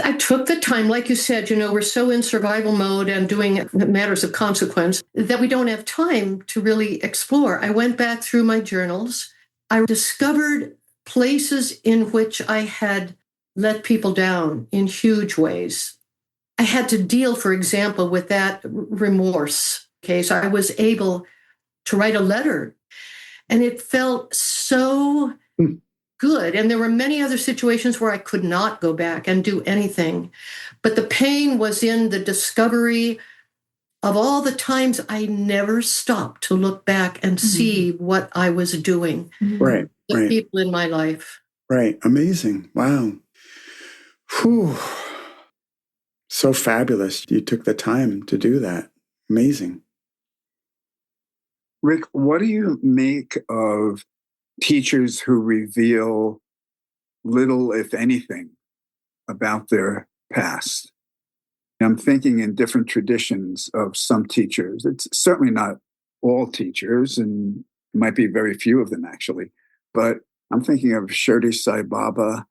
I took the time, like you said, we're so in survival mode and doing matters of consequence that we don't have time to really explore. I went back through my journals. I discovered places in which I had let people down in huge ways. I had to deal, for example, with that remorse case. I was able to write a letter, and it felt so good. And there were many other situations where I could not go back and do anything. But the pain was in the discovery of all the times I never stopped to look back and see what I was doing. Right. The people in my life. Right. Amazing. Wow. Whew. So fabulous. You took the time to do that. Amazing. Rick, what do you make of teachers who reveal little, if anything, about their past. I'm thinking in different traditions of some teachers. It's certainly not all teachers, and it might be very few of them actually. But I'm thinking of Shirdi Sai Baba.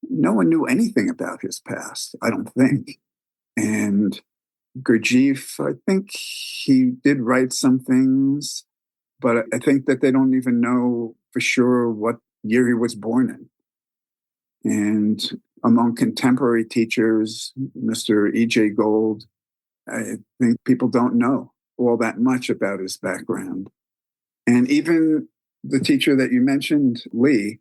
No one knew anything about his past, I don't think. And Gurdjieff, I think he did write some things, but I think that they don't even know for sure what year he was born in. And among contemporary teachers, Mr. E.J. Gold, I think people don't know all that much about his background. And even the teacher that you mentioned, Lee,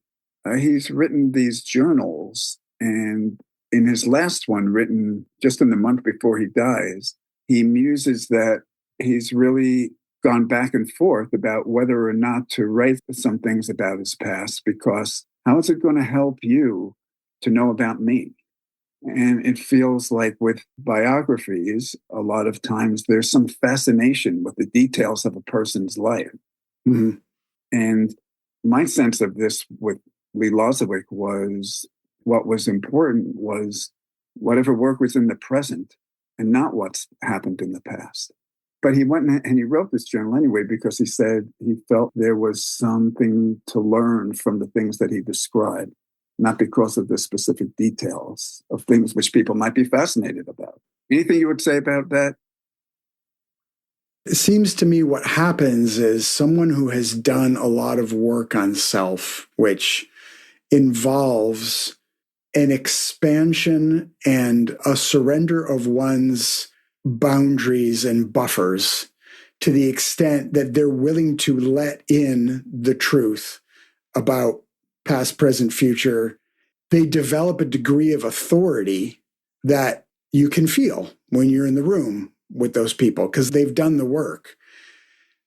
he's written these journals. And in his last one, written just in the month before he dies, he muses that he's really gone back and forth about whether or not to write some things about his past, because how is it going to help you to know about me? And it feels like with biographies, a lot of times there's some fascination with the details of a person's life. Mm-hmm. And my sense of this with Lee Lozowick was what was important was whatever work was in the present and not what's happened in the past. But he went and he wrote this journal anyway because he said he felt there was something to learn from the things that he described, not because of the specific details of things which people might be fascinated about. Anything you would say about that? It seems to me what happens is someone who has done a lot of work on self, which involves an expansion and a surrender of one's boundaries and buffers to the extent that they're willing to let in the truth about past, present, future, they develop a degree of authority that you can feel when you're in the room with those people because they've done the work.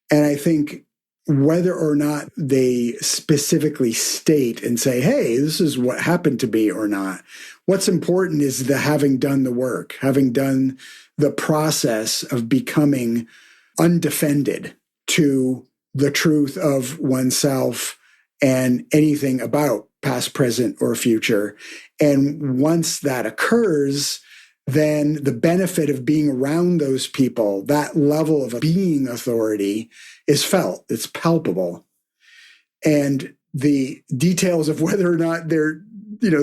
And I think whether or not they specifically state and say, hey, this is what happened to me or not, what's important is the having done the work, having done the process of becoming undefended to the truth of oneself and anything about past, present, or future. And once that occurs, then the benefit of being around those people, that level of being authority is felt, it's palpable. And the details of whether or not they're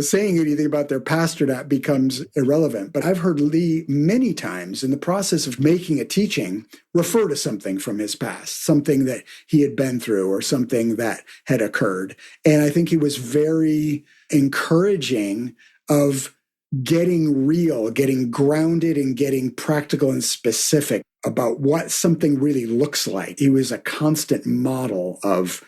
saying anything about their past or not becomes irrelevant. But I've heard Lee many times in the process of making a teaching refer to something from his past, something that he had been through or something that had occurred. And I think he was very encouraging of getting real, getting grounded, and getting practical and specific about what something really looks like. He was a constant model of,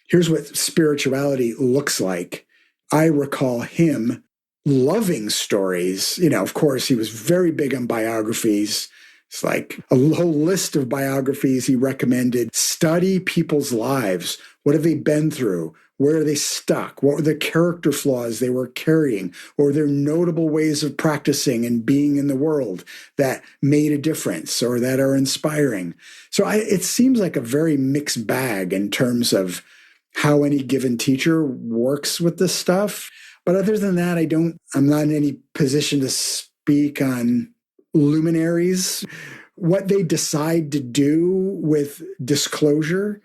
here's what spirituality looks like. I recall him loving stories. Of course, he was very big on biographies. It's like a whole list of biographies he recommended. Study people's lives. What have they been through? Where are they stuck? What were the character flaws they were carrying? Or their notable ways of practicing and being in the world that made a difference or that are inspiring? So it seems like a very mixed bag in terms of how any given teacher works with this stuff. But other than that, I'm not in any position to speak on luminaries. What they decide to do with disclosure,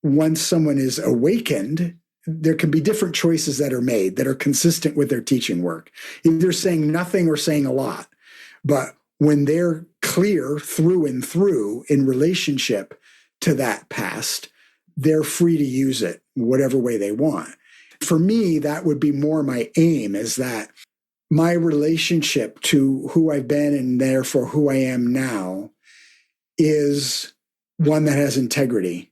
once someone is awakened, there can be different choices that are made that are consistent with their teaching work, either saying nothing or saying a lot. But when they're clear through and through in relationship to that past, they're free to use it whatever way they want. For me, that would be more my aim, is that my relationship to who I've been and therefore who I am now is one that has integrity.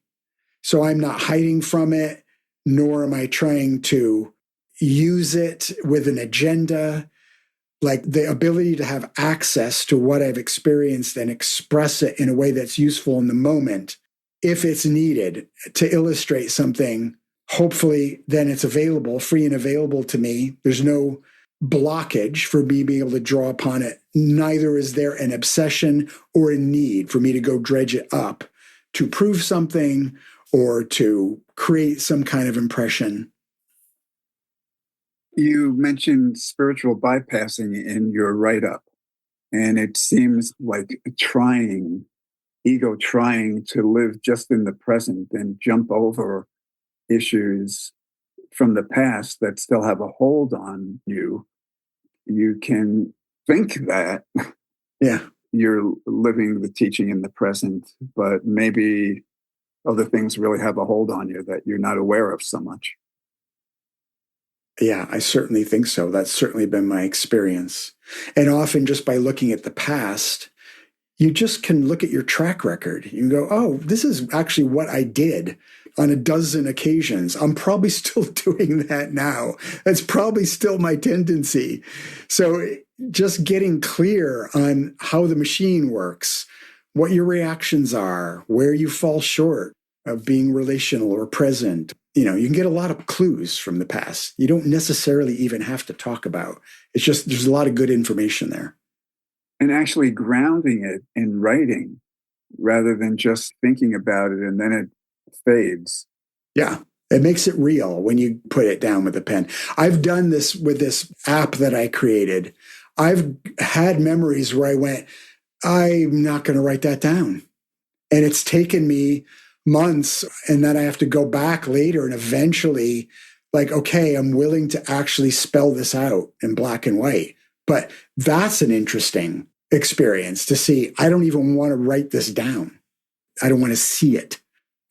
So I'm not hiding from it, nor am I trying to use it with an agenda. Like the ability to have access to what I've experienced and express it in a way that's useful in the moment, if it's needed to illustrate something, hopefully then it's available, free and available to me. There's no blockage for me being able to draw upon it. Neither is there an obsession or a need for me to go dredge it up to prove something or to create some kind of impression. You mentioned spiritual bypassing in your write-up, and it seems like ego trying to live just in the present and jump over issues from the past that still have a hold on you. You can think that Yeah. you're living the teaching in the present, but maybe other things really have a hold on you that you're not aware of so much. Yeah, I certainly think so. That's certainly been my experience. And often just by looking at the past, you just can look at your track record. You can go, oh, this is actually what I did on a dozen occasions. I'm probably still doing that now. That's probably still my tendency. So just getting clear on how the machine works, what your reactions are, where you fall short of being relational or present. You can get a lot of clues from the past. You don't necessarily even have to talk about. It's just there's a lot of good information there. And actually grounding it in writing rather than just thinking about it and then it fades. Yeah, it makes it real when you put it down with a pen. I've done this with this app that I created. I've had memories where I went, I'm not going to write that down. And it's taken me months, and then I have to go back later and eventually, like, okay, I'm willing to actually spell this out in black and white. But that's an interesting experience to see. I don't even want to write this down. I don't want to see it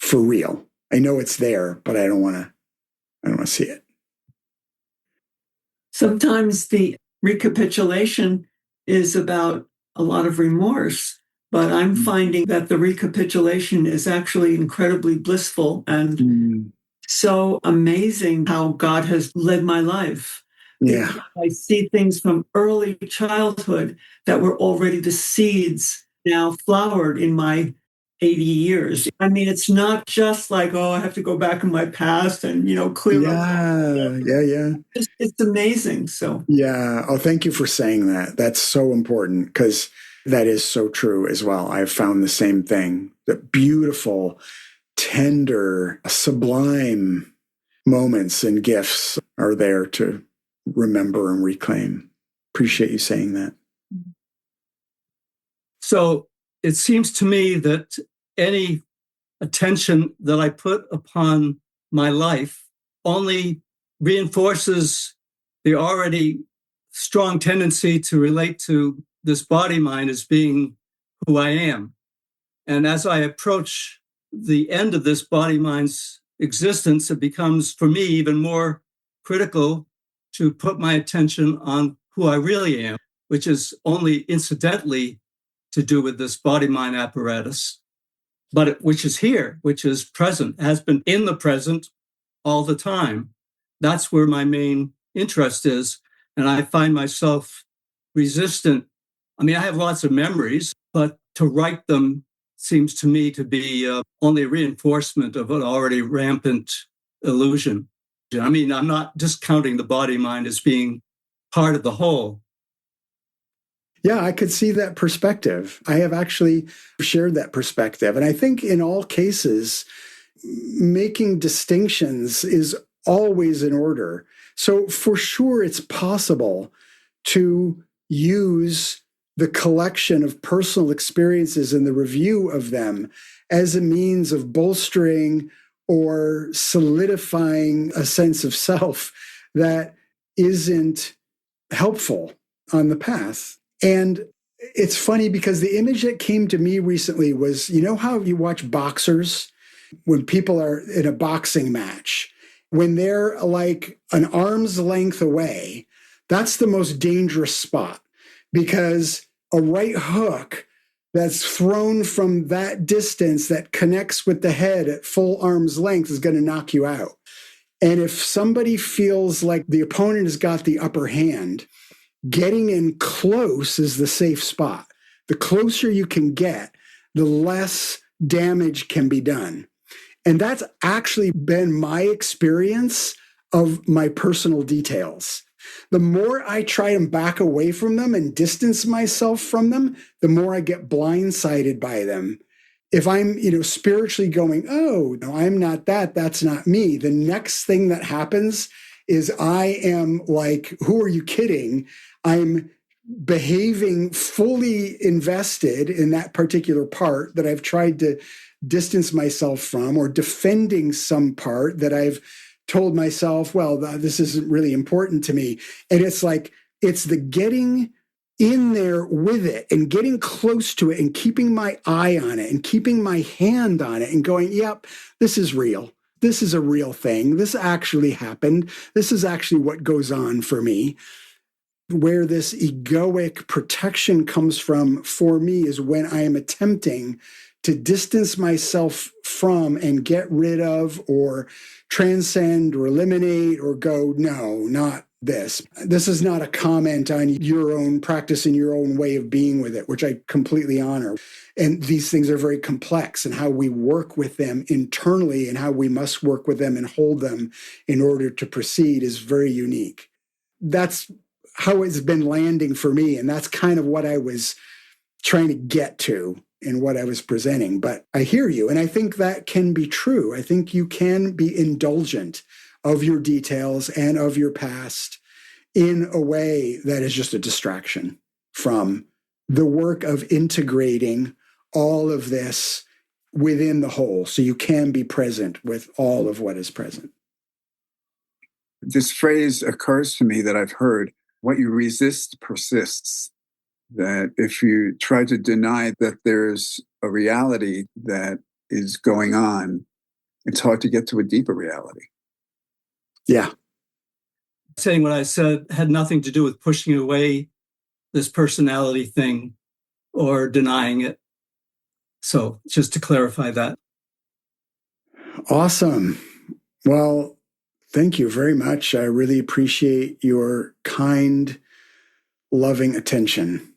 for real. I know it's there, but I don't want to see it. Sometimes the recapitulation is about a lot of remorse, but I'm finding that the recapitulation is actually incredibly blissful and so amazing how God has led my life. Yeah. I see things from early childhood that were already the seeds now flowered in my 80 years. I mean, it's not just like, oh, I have to go back in my past and, clear up. Yeah. It's amazing. So, yeah. Oh, thank you for saying that. That's so important because that is so true as well. I've found the same thing. The beautiful, tender, sublime moments and gifts are there to remember and reclaim. Appreciate you saying that. So it seems to me that any attention that I put upon my life only reinforces the already strong tendency to relate to this body mind as being who I am. And as I approach the end of this body mind's existence, it becomes for me even more critical to put my attention on who I really am, which is only incidentally to do with this body mind apparatus, but which is here, which is present, has been in the present all the time. That's where my main interest is. And I find myself resistant. I mean, I have lots of memories, but to write them seems to me to be only a reinforcement of an already rampant illusion. I mean, I'm not discounting the body mind as being part of the whole. Yeah, I could see that perspective. I have actually shared that perspective. And I think in all cases, making distinctions is always in order. So for sure, it's possible to use the collection of personal experiences and the review of them as a means of bolstering or solidifying a sense of self that isn't helpful on the path. And it's funny because the image that came to me recently was, how you watch boxers when people are in a boxing match, when they're like an arm's length away, that's the most dangerous spot because a right hook that's thrown from that distance that connects with the head at full arm's length is going to knock you out. And if somebody feels like the opponent has got the upper hand, getting in close is the safe spot. The closer you can get, the less damage can be done. And that's actually been my experience of my personal details. The more I try and back away from them and distance myself from them, the more I get blindsided by them. If I'm, spiritually going, oh, no, I'm not that, that's not me. The next thing that happens is I am like, who are you kidding? I'm behaving fully invested in that particular part that I've tried to distance myself from, or defending some part that I've told myself, well, this isn't really important to me. And it's like, it's the getting in there with it and getting close to it and keeping my eye on it and keeping my hand on it and going, yep, this is real. This is a real thing. This actually happened. This is actually what goes on for me. Where this egoic protection comes from for me is when I am attempting to distance myself from and get rid of or transcend or eliminate or go, no, not this. This is not a comment on your own practice and your own way of being with it, which I completely honor. And these things are very complex, and how we work with them internally and how we must work with them and hold them in order to proceed is very unique. That's how it's been landing for me. And that's kind of what I was trying to get to in what I was presenting. But I hear you. And I think that can be true. I think you can be indulgent of your details and of your past in a way that is just a distraction from the work of integrating all of this within the whole. So you can be present with all of what is present. This phrase occurs to me that I've heard: what you resist persists. That if you try to deny that there's a reality that is going on, it's hard to get to a deeper reality. Yeah. Saying what I said had nothing to do with pushing away this personality thing or denying it. So just to clarify that. Awesome. Well, thank you very much. I really appreciate your kind, loving attention.